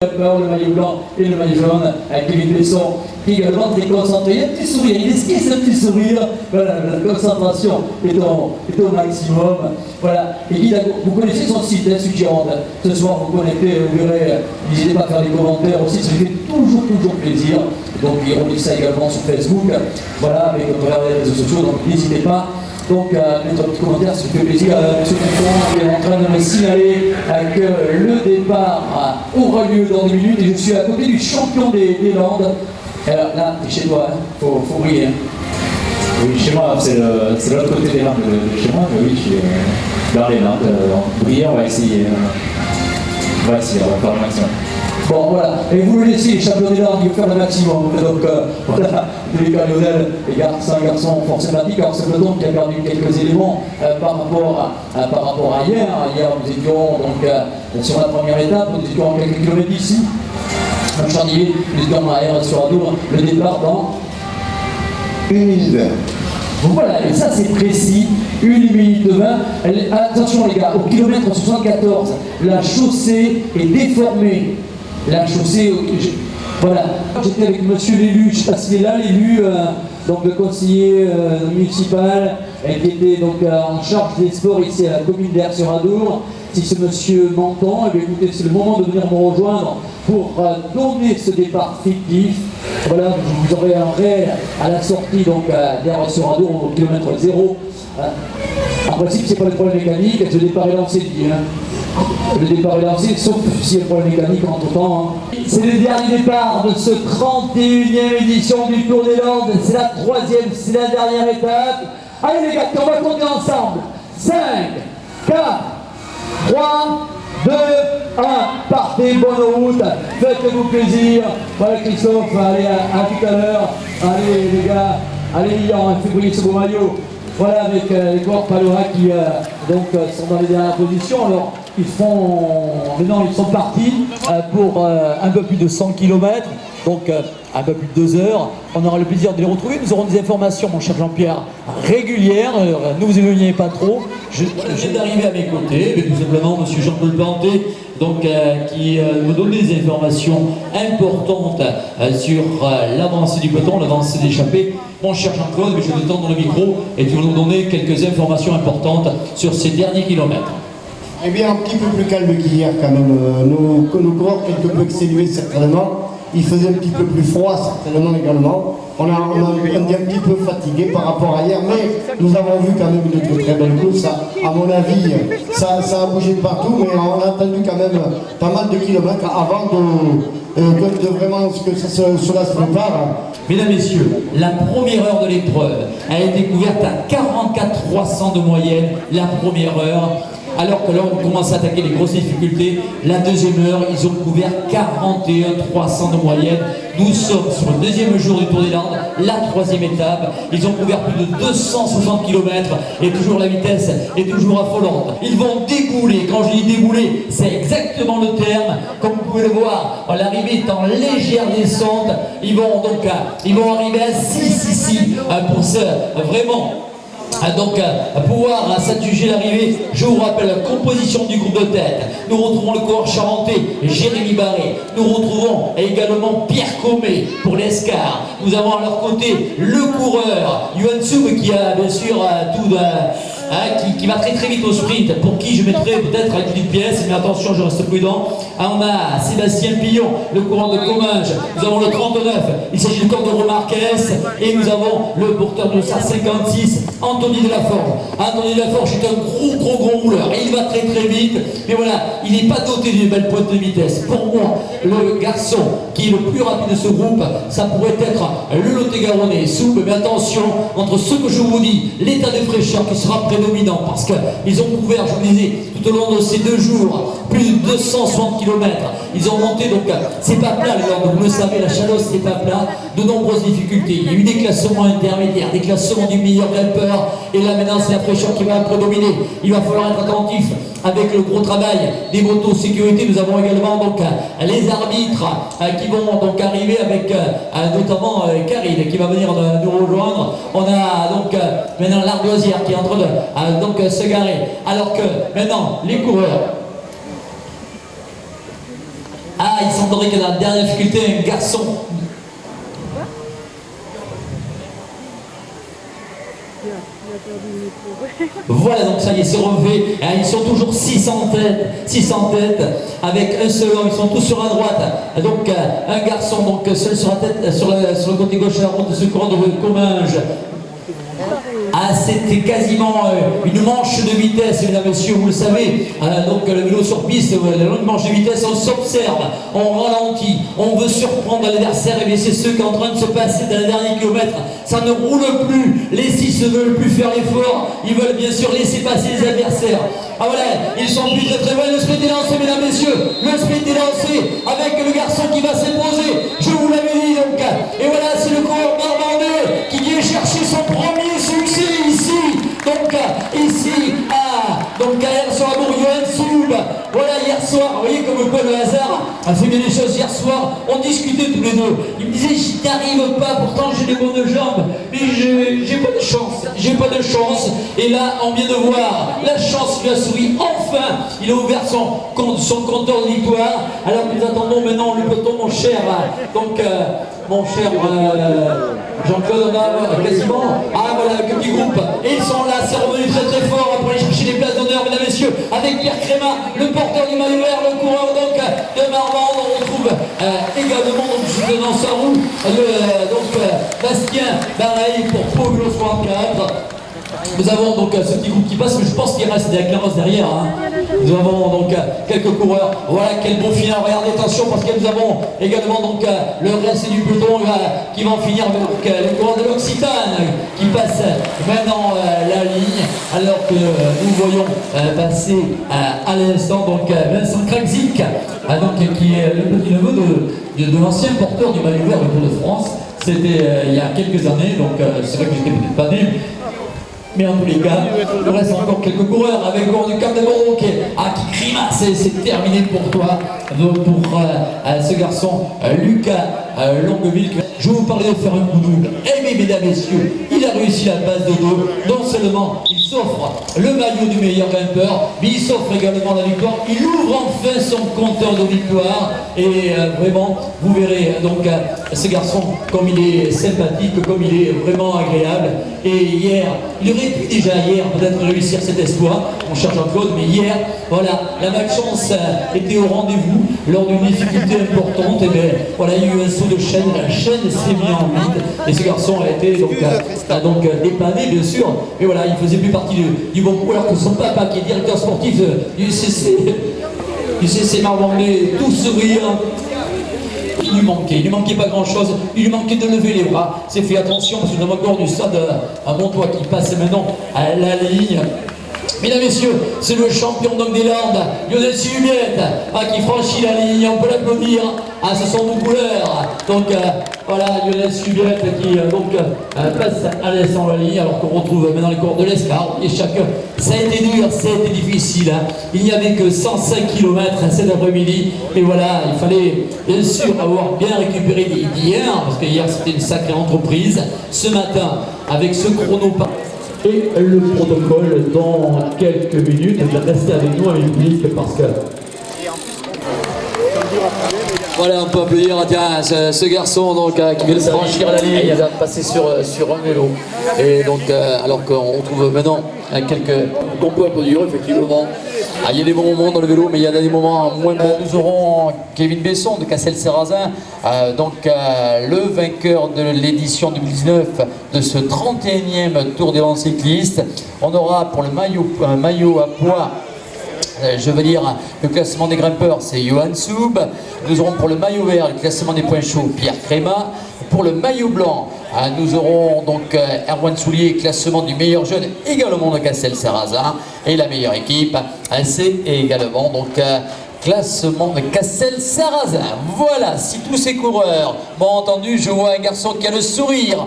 Le maillot blanc et le maillot jaune avec Kevin Besson qui également très concentré. Il y a un petit sourire, il esquisse un petit sourire. Voilà, la concentration est au maximum. Voilà. Et Guy, vous connaissez son site, hein, Gironde. Ce soir, vous connectez, vous verrez. N'hésitez pas à faire des commentaires aussi, ça fait toujours plaisir. Donc, il relie ça également sur Facebook. Voilà, avec les réseaux sociaux, donc n'hésitez pas. Donc, mettre un petit commentaire, ça fait plaisir. Monsieur Dupont est en train de me signaler que le départ aura lieu dans 2 minutes et je suis à côté du champion des Landes. Là, chez toi, hein, faut briller. Hein. Oui, chez moi, c'est l'autre côté des Landes de chez moi, mais oui, je suis dans les Landes. Briller, on va essayer. On va faire le maximum. Bon, voilà, et vous le laissez, champion des Landes, il faut faire le maximum. Donc, voilà, Délicat Lionel, les garçons, un garçon fort sympathique. Alors, c'est le peloton qui a perdu quelques éléments par rapport à hier. Hier, nous étions donc sur la première étape, nous étions à quelques kilomètres d'ici. Un Charnier, nous étions à R sur Adour, le départ dans 1 minute 20. Voilà, et ça c'est précis, 1 minute 20. Attention les gars, au kilomètre 74, la chaussée est déformée. La chaussée, voilà. J'étais avec monsieur l'élu, je ne sais pas s'il est là, l'élu, donc le conseiller municipal, qui était donc en charge des sports ici à la commune d'Aire-sur-Adour. Si ce monsieur m'entend, eh bien, écoutez, c'est le moment de venir me rejoindre pour donner ce départ fictif. Voilà, vous aurez un réel à la sortie donc d'Aire-sur-Adour au kilomètre 0. En principe, c'est pas le problème mécanique, le départ est lancé, le départ est lancé, sauf s'il y a un problème mécanique entre temps. Hein. C'est le dernier départ de ce 31e édition du Tour des Landes. C'est la 3e, c'est la dernière étape. Allez les gars, on va compter ensemble. 5, 4, 3, 2, 1. Partez, bonne route, faites-vous plaisir. Voilà Christophe, allez à tout à l'heure. Allez les gars, allez Lian, faites briller ce beau maillot. Voilà, avec les coureurs Palora qui sont dans les dernières positions. Alors, maintenant ils sont partis pour un peu plus de 100 km, donc un peu plus de 2 heures. On aura le plaisir de les retrouver. Nous aurons des informations, mon cher Jean-Pierre, régulières. Ne vous éloignez pas trop. Je viens d'arriver à mes côtés, mais tout simplement, monsieur Jean-Paul Planté, donc, qui nous donne des informations importantes sur l'avancée du peloton, l'avancée d'échappée. Mon cher Jean-Claude, je vais te tendre le micro et tu vas nous donner quelques informations importantes sur ces derniers kilomètres. Eh bien, un petit peu plus calme qu'hier quand même. Nos coureurs quelque peu exténués certainement. Il faisait un petit peu plus froid certainement également. On est un petit peu fatigué par rapport à hier, mais nous avons vu quand même une très belle course. À mon avis, ça a bougé de partout, mais on a attendu quand même pas mal de kilomètres avant de vraiment que cela se prépare. Mesdames, Messieurs, la première heure de l'épreuve a été couverte à 44 300 de moyenne, la première heure. Alors que là, on commence à attaquer les grosses difficultés. La deuxième heure, ils ont couvert 41 300 de moyenne. Nous sommes sur le 2e jour du Tour des Landes, la 3e étape. Ils ont couvert plus de 260 km et toujours la vitesse est toujours affolante. Ils vont débouler. Quand je dis débouler, c'est exactement le terme. Comme vous pouvez le voir, l'arrivée est en légère descente. Ils vont arriver à 6 pour ça, vraiment. Donc, pouvoir s'adjuger l'arrivée, je vous rappelle la composition du groupe de tête. Nous retrouvons le coureur charentais, Jérémy Barré. Nous retrouvons également Pierre Comé pour l'Escar. Nous avons à leur côté le coureur, Yuan Sub, qui a bien sûr qui va très vite au sprint, pour qui je mettrai peut-être une petite pièce, mais attention, je reste prudent. On a Sébastien Pillon, le coureur de Comminges. Nous avons le 39, il s'agit du corps de Remarques, et nous avons le porteur de sa 56, Anthony Delaforge. Anthony Delaforge est un gros rouleur, et il va très vite, mais voilà, il n'est pas doté d'une belle pointe de vitesse. Pour moi, le garçon qui est le plus rapide de ce groupe, ça pourrait être le Lot-et-Garonnais, Soub, mais attention, entre ce que je vous dis, l'état de fraîcheur qui sera prédominant, parce qu'ils ont couvert, je vous le disais, tout au long de ces 2 jours, plus de 260 km. Ils ont monté, donc c'est pas plat les Landes, vous le savez, la Chalosse c'est pas plat, de nombreuses difficultés. Il y a eu des classements intermédiaires, des classements du meilleur grimpeur, et là maintenant c'est la fraîcheur qui va prédominer. Il va falloir être attentif avec le gros travail des motos sécurité. Nous avons également donc les arbitres qui vont donc arriver avec notamment Karine qui va venir nous rejoindre. On a donc maintenant l'Ardoisière qui est en train de se garer, alors que maintenant les coureurs Ah, il semblerait que dans la dernière difficulté, un garçon. Voilà, donc ça y est, c'est relevé. Ils sont toujours 6 en tête, avec un seul homme. Ils sont tous sur la droite. Donc, un garçon, donc seul sur la tête, sur le côté gauche de la route de ce courant de Comminges. Ah, c'était quasiment une manche de vitesse, mesdames et messieurs, vous le savez. Donc le vélo sur piste, la longue manche de vitesse, on s'observe, on ralentit, on veut surprendre l'adversaire. Et bien c'est ce qui est en train de se passer dans le dernier kilomètre. Ça ne roule plus, les 6 ne veulent plus faire l'effort, ils veulent bien sûr laisser passer les adversaires. Ah voilà, ils sont plus très loin, le sprint est lancé, mesdames et messieurs, le sprint est lancé avec le garçon qui va s'imposer, je vous l'avais dit donc. Et voilà, c'est le coureur normandais qui vient chercher son premier succès ici, donc ici donc derrière sur la bourg Johan Soub. Voilà, hier soir, vous voyez comme quoi le hasard a fait bien les choses. Hier soir, on discutait tous les deux. Il me disait, je n'y arrive pas, pourtant j'ai des bonnes jambes, mais j'ai pas de chance, Et là, on vient de voir, la chance lui a souri, enfin, il a ouvert son compteur de victoire. Alors nous attendons maintenant le peloton, mon cher, Jean-Claude, on a quasiment, voilà, le petit groupe, et ils sont là, c'est revenu très fort pour aller chercher les places d'honneur, mesdames et messieurs, avec Pierre Créma, le porteur du maillot vert, le coureur donc de Marmande. On retrouve également, donc juste dans sa roue, Bastien Bareil pour Poglo 64. Nous avons donc ce petit groupe qui passe, mais je pense qu'il reste des Claros derrière. Nous avons donc quelques coureurs. Voilà, quel bon final. Regardez, attention, parce que nous avons également donc le reste du peloton qui va en finir avec les coureurs de l'Occitane qui passent maintenant la ligne, alors que nous voyons passer à l'instant donc Vincent Krakzik, qui est le petit neveu de l'ancien porteur du maillot vert du Tour de France. C'était il y a quelques années, donc c'est vrai que j'étais peut-être pas né. Mais en tous les cas, il reste encore quelques coureurs avec le coureur du Cap de Bordeaux qui crie, c'est terminé pour toi, pour ce garçon Lucas Longueville. Je vais vous parler de faire un coup double. Eh bien, mesdames et messieurs, il a réussi la base de dos. Non seulement il s'offre le maillot du meilleur grimpeur, mais il s'offre également la victoire. Il ouvre enfin son compteur de victoire. Et vraiment, vous verrez donc ce garçon, comme il est sympathique, comme il est vraiment agréable. Et hier, il aurait pu déjà hier peut-être réussir cet exploit, mon cher Jean-Claude, mais hier, voilà, la malchance était au rendez-vous lors d'une difficulté importante. Et bien, voilà, il y a eu un saut de chaîne, la chaîne s'est mise en vide, et ce garçon a été donc dépanné, bien sûr. Mais voilà, il faisait plus partie du bon coup, alors que son papa, qui est directeur sportif du UCC Marmandais, tout souriant. Il lui manquait pas grand chose, il lui manquait de lever les bras. C'est fait attention parce que nous avons encore du stade à Montois qui passe maintenant à la ligne. Mesdames et messieurs, c'est le champion donc des Landes, Lionel Subiette, qui franchit la ligne, on peut l'applaudir, ce sont nos couleurs. Donc voilà, Lionel Subiette qui passe à l'instant la ligne, alors qu'on retrouve maintenant les coureurs de l'Escar. Et chacun, ça a été dur, ça a été difficile. Il n'y avait que 105 km cet après-midi, et voilà, il fallait bien sûr avoir bien récupéré d'hier, parce que hier c'était une sacrée entreprise. Ce matin, avec ce chrono et le protocole dans quelques minutes. Restez avec nous, avec le public, parce que voilà, on peut applaudir ce garçon donc, qui vient de franchir la ligne. Il va passer sur un vélo. Et donc, alors qu'on retrouve maintenant qu'on peut applaudir, effectivement. Il y a des bons moments dans le vélo, mais il y en a des moments moins bons. Nous aurons Kevin Besson de Cassel-Sarrazin, le vainqueur de l'édition 2019 de ce 31e Tour des Vents cyclistes. On aura pour le maillot à poids, je veux dire, le classement des grimpeurs, c'est Johan Soub. Nous aurons pour le maillot vert, le classement des points chauds, Pierre Créma. Pour le maillot blanc, nous aurons donc Erwan Soulier, classement du meilleur jeune, également de Cassel-Sarrazin. Et la meilleure équipe, c'est également donc classement de Cassel-Sarrazin. Voilà, si tous ces coureurs m'ont entendu, je vois un garçon qui a le sourire